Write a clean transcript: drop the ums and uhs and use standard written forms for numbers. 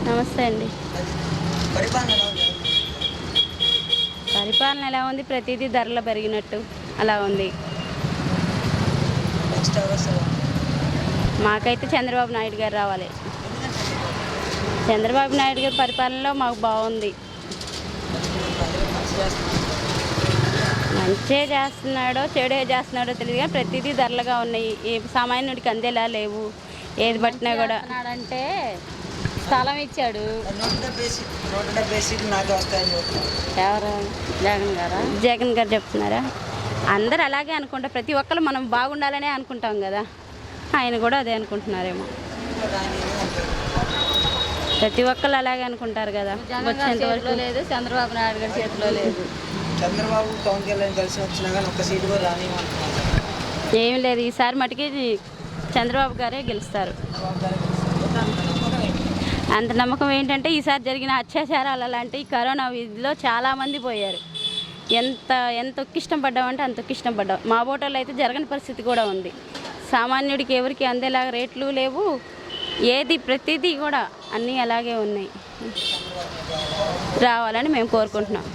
నమస్తే అండి. పరిపాలన ఎలా ఉంది? ప్రతిదీ ధరలు పెరిగినట్టు అలా ఉంది. మాకైతే చంద్రబాబు నాయుడు గారు రావాలి. చంద్రబాబు నాయుడు గారి పరిపాలనలో మాకు బాగుంది. మంచే చేస్తున్నాడో చెడే చేస్తున్నాడో తెలియదు కానీ ప్రతిదీ ధరలుగా ఉన్నాయి. ఏ సామాన్యుడికి అందేలా లేవు. ఏది పట్టినా కూడా అంటే స్థలం ఇచ్చాడు. ఎవరు? జగన్ గారా? జగన్ గారు చెప్తున్నారా? అందరు అలాగే అనుకుంటారు. ప్రతి ఒక్కరు మనం బాగుండాలనే అనుకుంటాం కదా, ఆయన కూడా అదే అనుకుంటున్నారేమో. ప్రతి ఒక్కరు అలాగే అనుకుంటారు కదా. వచ్చేంతవరకు లేదు, చంద్రబాబు నాయుడు గారి చేతిలో లేదు. చంద్రబాబు పవన్ కళ్యాణ్ కలిసి వచ్చినా కానీ ఒక్క సీటు కూడా రానివ్వమంటున్నారు. ఏం లేదు, ఈసారి మటుకి చంద్రబాబు గారే గెలుస్తారు. అంత నమ్మకం ఏంటంటే ఈసారి జరిగిన అత్యాచారాలు అలాంటి కరోనా విధిలో చాలామంది పోయారు. ఎంత ఇష్టం పడ్డామంటే అంత ఇష్టం పడ్డాం. మా ఓటర్లు అయితే జరగని పరిస్థితి కూడా ఉంది. సామాన్యుడికి ఎవరికి అందేలా రేట్లు లేవు. ప్రతిదీ కూడా అన్నీ అలాగే ఉన్నాయి. రావాలని మేము కోరుకుంటున్నాం.